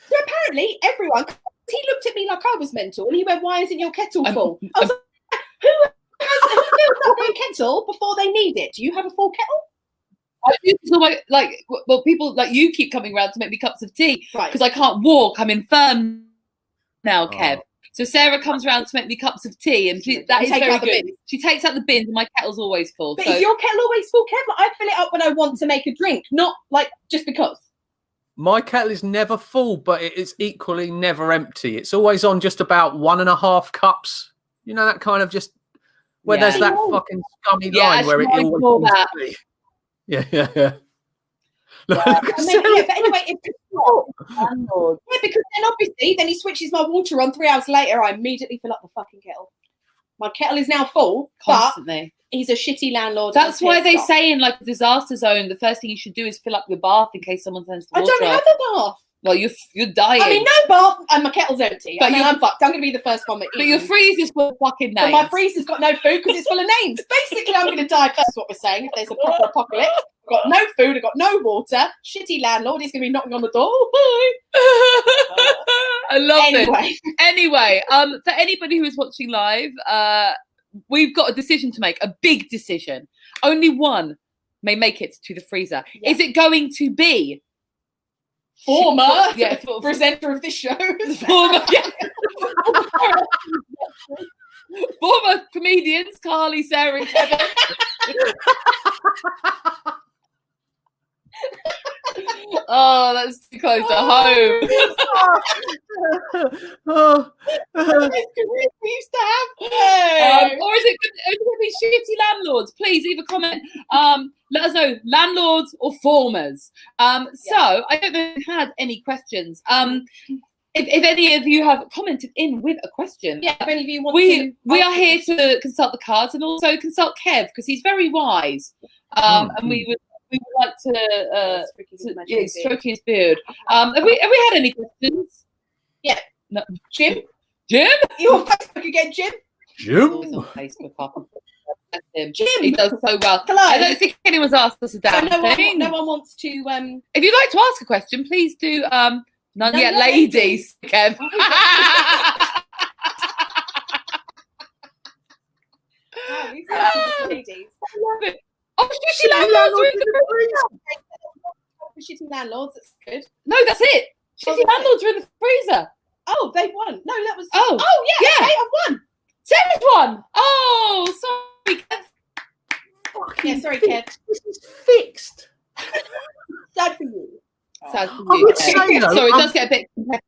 So apparently everyone, he looked at me like I was mental and he went, why isn't your kettle full? I was like, who fills up their kettle before they need it? Do you have a full kettle? Well, people like you keep coming around to make me cups of tea Right. because I can't walk. I'm infirm now, Kev. So Sarah comes around to make me cups of tea, and that is very good. She takes out the bins, and my kettle's always full. But so. is your kettle always full, Kev? I fill it up when I want to make a drink, not like just because. My kettle is never full, but it is equally never empty. It's always on just about 1.5 cups. You know, that kind of just where there's that fucking scummy line where it always seems to be. Yeah. But anyway, because then obviously, then he switches my water on. 3 hours later, I immediately fill up the fucking kettle. My kettle is now full, Constantly. but he's a shitty landlord. That's why they say in like a disaster zone, the first thing you should do is fill up your bath in case someone turns the water I don't have a bath. Well, you're dying. I mean, no bath, and my kettle's empty. But I'm fucked. I'm going to be the first one that eats. But your freezer's full of fucking names. But my freezer's got no food because it's full of names. Basically, I'm going to die first, what we're saying, if there's a proper apocalypse. I've got no food, I've got no water. Shitty landlord, he's going to be knocking on the door. I love it. Anyway, for anybody who is watching live, we've got a decision to make, a big decision. Only one may make it to the freezer. Yeah. Is it going to be former presenter of this show? Former comedians, Carly, Sarah, and Kevin. Oh, that's too close to home. We used to have. Or is it going to be shitty landlords? Please leave a comment. Let us know, landlords or formers. So I don't know if you had any questions. If any of you have commented in with a question, if any of you want we are here to consult the cards and also consult Kev because he's very wise. And we would like to stroking his beard. Have we had any questions? Yeah. No. Jim? You're on Facebook again, Jim? He's on Facebook. Jim, he does so well. Hello. I don't think anyone's asked us a damn thing. No one wants to. If you'd like to ask a question, please do. None yet, ladies. Kev. Ladies. I love it. Oh, shitty landlords are in the freezer. Shitty landlords, that's good. No, that's it. Shitty landlords are in the freezer. Oh, they've won. No, that was. Oh yeah. Okay, I've won. Sarah's won. Oh, sorry, Kev. Yeah, sorry, Kev. This is fixed. Sad for you. Sad for you. Sorry, it does get a bit competitive.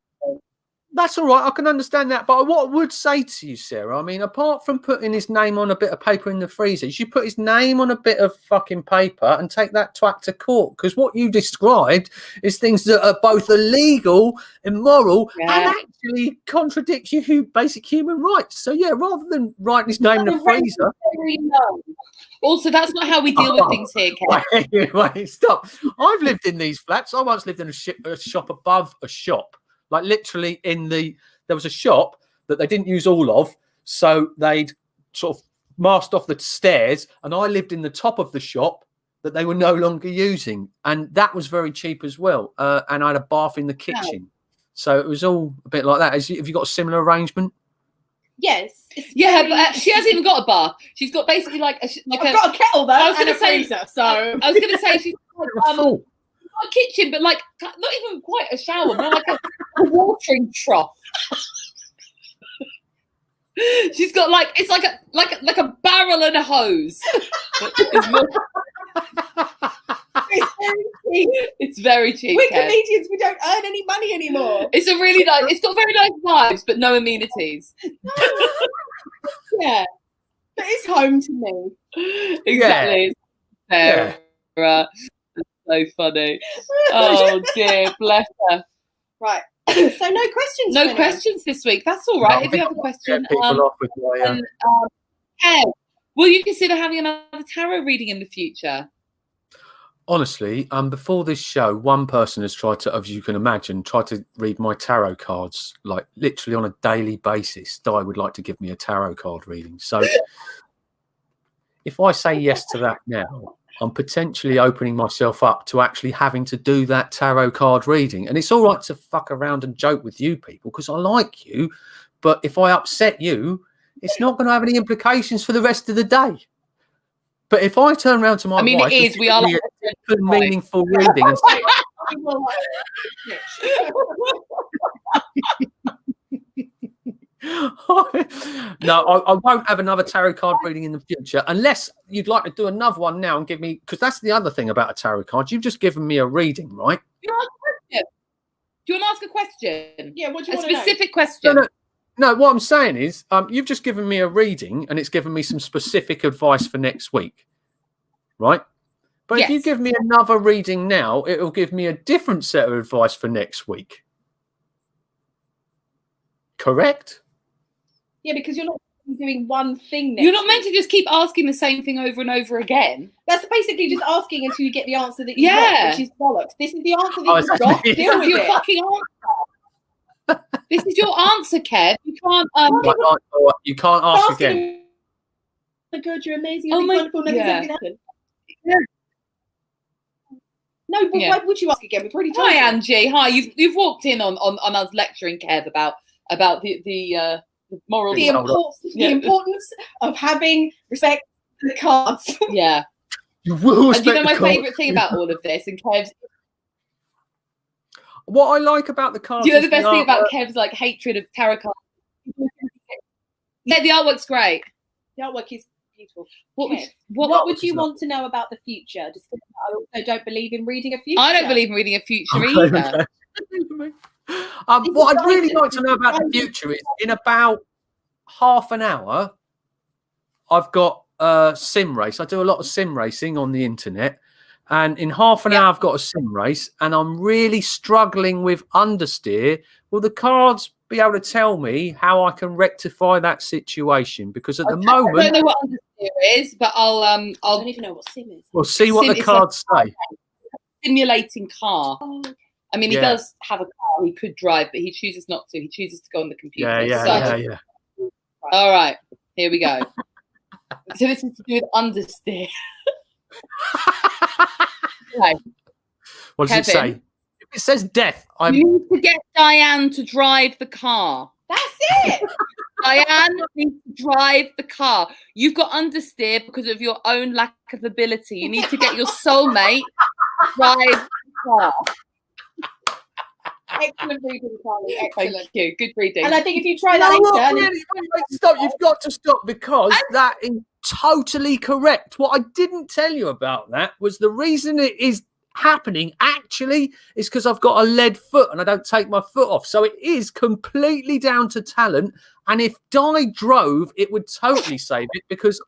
That's all right. I can understand that. But what I would say to you, Sarah, I mean, apart from putting his name on a bit of paper in the freezer, you should put his name on a bit of fucking paper and take that twat to court. Because what you described is things that are both illegal, immoral, and actually contradict your basic human rights. So, yeah, rather than writing his name in the freezer. Also, that's not how we deal with things here, Ken. Wait, stop. I've lived in these flats. I once lived in a shop above a shop. Like literally there was a shop that they didn't use all of. So they'd sort of masked off the stairs and I lived in the top of the shop that they were no longer using. And that was very cheap as well. And I had a bath in the kitchen. So it was all a bit like that. Have you got a similar arrangement? Yes. Yeah, but she hasn't even got a bath. She's got basically like I've got a kettle though. I was going to say freezer, so I was going to say she's got, a kitchen, but like not even quite a shower, more like a watering trough. She's got like it's like a barrel and a hose. It's very cheap. We're comedians. We don't earn any money anymore. It's a really nice. It's got very nice vibes, but no amenities. Yeah, but it's home to me. Exactly. Yeah. Sarah. So funny. Oh dear, bless her. Right. So no questions. No for questions this week. That's all right. If you have a question, People off with my, Kev, will you consider having another tarot reading in the future? honestly, before this show, one person has tried to, as you can imagine, tried to read my tarot cards, like literally on a daily basis. Di would like to give me a tarot card reading. So if I say yes to that now, I'm potentially opening myself up to actually having to do that tarot card reading. And it's all right to fuck around and joke with you people because I like you. But if I upset you, it's not going to have any implications for the rest of the day. But if I turn around to my wife, it is. We are like a deep, meaningful reading and say, no, I won't have another tarot card reading in the future unless you'd like to do another one now and give me, because that's the other thing about a tarot card. You've just given me a reading, right? Do you want to ask a question? Yeah, what do you a want to know? specific question? No, what I'm saying is you've just given me a reading and it's given me some specific advice for next week, right? But if you Yes. give me another reading now, it'll give me a different set of advice for next week. Correct? Yeah, because you're not doing one thing next You're not meant week. to just keep asking the same thing over and over again. That's basically just asking until you get the answer that you Yeah. want, which is bollocks. This is the answer Oh, that you've got. this Deal This with is your it. fucking answer. This is your answer, Kev. You can't. You can't ask Asking again. him, oh my God, you're amazing. Oh You're my- wonderful. Nothing's yeah. ever going to happen. Yeah. No, but Yeah. why would you ask again? We've already told Hi, you. Angie. Hi. You've walked in on us lecturing Kev about the moral. The, Yeah. the importance of having respect for the cards. Yeah. You will And do you know respect my the card. favourite thing about all of this? And Kev's. What I like about the cards. Do you know is the best thing artwork. about Kev's like hatred of tarot cards? Yeah, the artwork's great. The artwork is beautiful. What Kev, would, what would you is want to know about the future? Just because I also don't believe in reading a future. I don't believe in reading a future Okay, either. okay. What I'd really like to know about the future is in about half an hour, I've got a sim race. I do a lot of sim racing on the internet. And in half an hour, I've got a sim race and I'm really struggling with understeer. Will the cards be able to tell me how I can rectify that situation? Because at the I moment, don't know what understeer is, but I don't even know what sim is. we'll see what Sim the is cards say. simulating car. Oh, I mean, he Yeah. does have a car. He could drive, but he chooses not to. He chooses to go on the computer. Yeah. All right, here we go. So this is to do with understeer. Okay. What does it Kevin. say? If it says death, I'm. You need to get Diane to drive the car. that's it. Diane needs to drive the car. You've got understeer because of your own lack of ability. You need to get your soulmate to drive the car. Excellent reading, Carly. Excellent. Thank you. Good reading. And I think if you try No, that look, later, and really, wait, stop. You've got to stop because that is totally correct. What I didn't tell you about that was the reason it is happening actually is because I've got a lead foot and I don't take my foot off. So it is completely down to talent. And if Di drove, it would totally save it because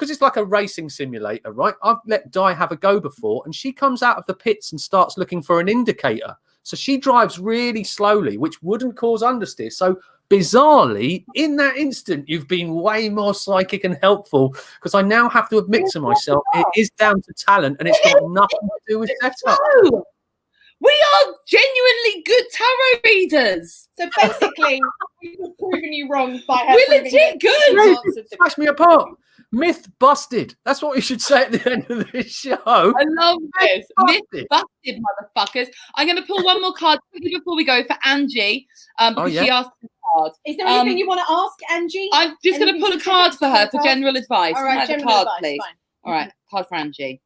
it's like a racing simulator, right? I've let Di have a go before and she comes out of the pits and starts looking for an indicator. So she drives really slowly, which wouldn't cause understeer. So bizarrely, in that instant, you've been way more psychic and helpful because I now have to admit to myself it is down to talent and it's got nothing to do with setup. No, we are genuinely good tarot readers. so basically, we've proven you wrong by We're having legit good. the answer to Smash me apart. Myth busted. That's what we should say at the end of this show. I love this. Myth Busted. busted, motherfuckers. I'm going to pull one more card quickly before we go for Angie because she asked for a card. Is there anything you want to ask, Angie? I'm just going to Anything pull a specific card for her to for ask? general advice. All Can I right, have a general card, advice, please? fine. All right, card for Angie.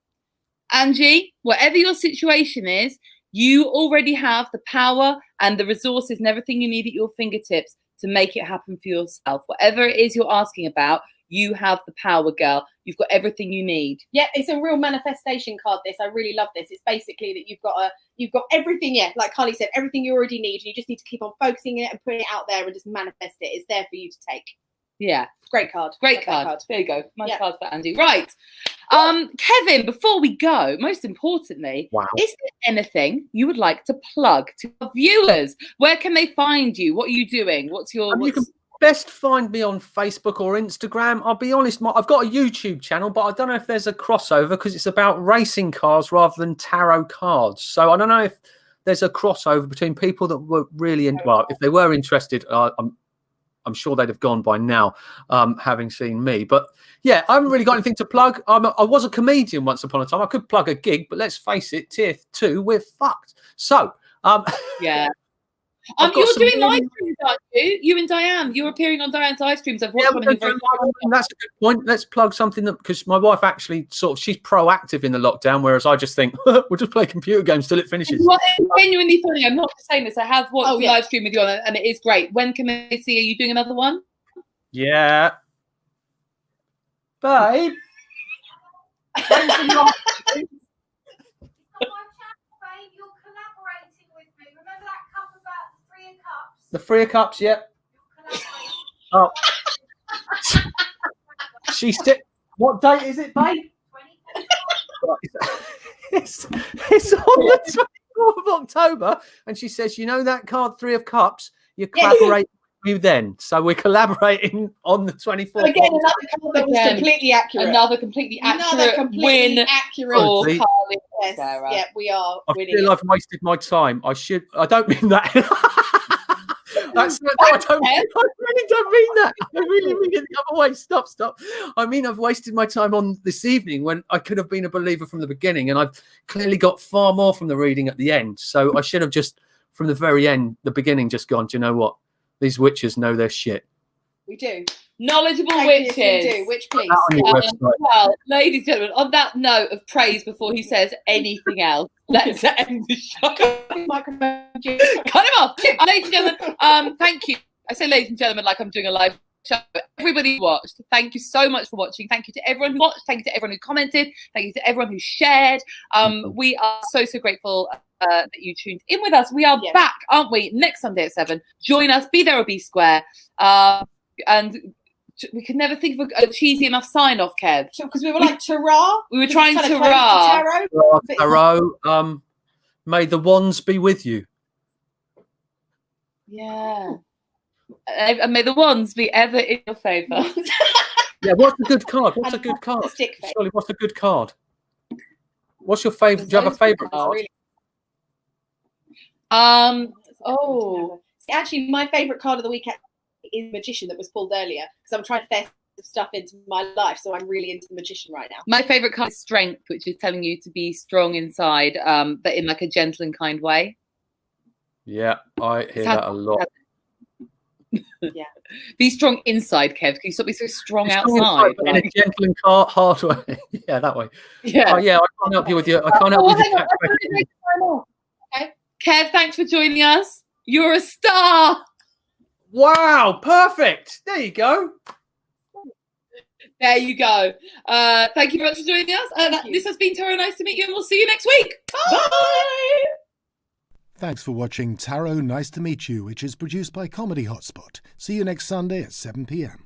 Angie, whatever your situation is, you already have the power and the resources and everything you need at your fingertips to make it happen for yourself. Whatever it is you're asking about, you have the power, girl. You've got everything you need. Yeah, it's a real manifestation card. This, I really love this. It's basically that you've got everything. Yeah, like Carly said, everything you already need. You just need to keep on focusing it and putting it out there and just manifest it. It's there for you to take. Yeah, Great card. great Love that card. There you go. My Yeah. card for Angie. Right. Kevin, before we go, most importantly, Wow. is there anything you would like to plug to our viewers? Where can they find you? What are you doing? What's your... You can best find me on Facebook or Instagram. I'll be honest, I've got a YouTube channel, but I don't know if there's a crossover because it's about racing cars rather than tarot cards. So I don't know if there's a crossover between people that were really well, if they were interested, I'm sure they'd have gone by now, having seen me. But yeah, I haven't really got anything to plug. I was a comedian once upon a time. I could plug a gig, but let's face it, tier 2, we're fucked. So yeah. You're doing live streams, aren't you? You and Diane, you're appearing on Diane's live streams. I've watched one of them. That's a good point. Let's plug something that, because my wife actually she's proactive in the lockdown, whereas I just think we'll just play computer games till it finishes. It's genuinely funny. I'm not just saying this. I have watched the live stream with you on it, and it is great. When can they see? Are you doing another one? Yeah, babe. The Three of Cups, yep. Oh. She said, what date is it, babe? It's on the 24th of October. And she says, you know that card, Three of Cups? You collaborate with you then. So we're collaborating on the 24th. Again, another card that was completely accurate. Another completely accurate win for Carly. Yes, yeah, we are winning. I feel I've wasted my time. I don't mean that. I really don't mean that. I really mean it the other way. Stop. I mean, I've wasted my time on this evening when I could have been a believer from the beginning, and I've clearly got far more from the reading at the end. So I should have just, from the very end, the beginning, just gone, do you know what? These witches know their shit. We do. Knowledgeable witches. We do. Witch, please. Well, ladies and gentlemen, on that note of praise before he says anything else, let's end the show. Cut him off. Ladies and gentlemen, thank you. I say ladies and gentlemen like I'm doing a live show. Everybody watched. Thank you so much for watching. Thank you to everyone who watched. Thank you to everyone who commented. Thank you to everyone who shared. We are so grateful that you tuned in with us. We are back, aren't we? Next Sunday at 7. Join us. Be there or be square. And we could never think of a cheesy enough sign off, Kev. Because we were like tarot. We were trying tarot. Tarot. May the wands be with you. Yeah. And may the wands be ever in your favour. Yeah, what's a good card? What's a good card? Surely, what's a good card? What's your favourite? Do you have a favourite card? Actually, my favourite card of the week is Magician that was pulled earlier, because I'm trying to fest stuff into my life, so I'm really into the Magician right now. My favourite card is Strength, which is telling you to be strong inside, but in like a gentle and kind way. Yeah, I hear that a lot. Yeah. Be strong inside, Kev. Can you stop being so strong outside? In a gentle and hard way. Yeah, that way. Yeah. Oh, yeah, I can't help you with your. I can't help you with your. Okay. Kev, thanks for joining us. You're a star. Wow, perfect. There you go. There you go. Thank you very much for joining us. This has been Tarot. Nice to meet you, and we'll see you next week. Bye. Thanks for watching Tarot Nice to Meet You, which is produced by Comedy Hotspot. See you next Sunday at 7 p.m.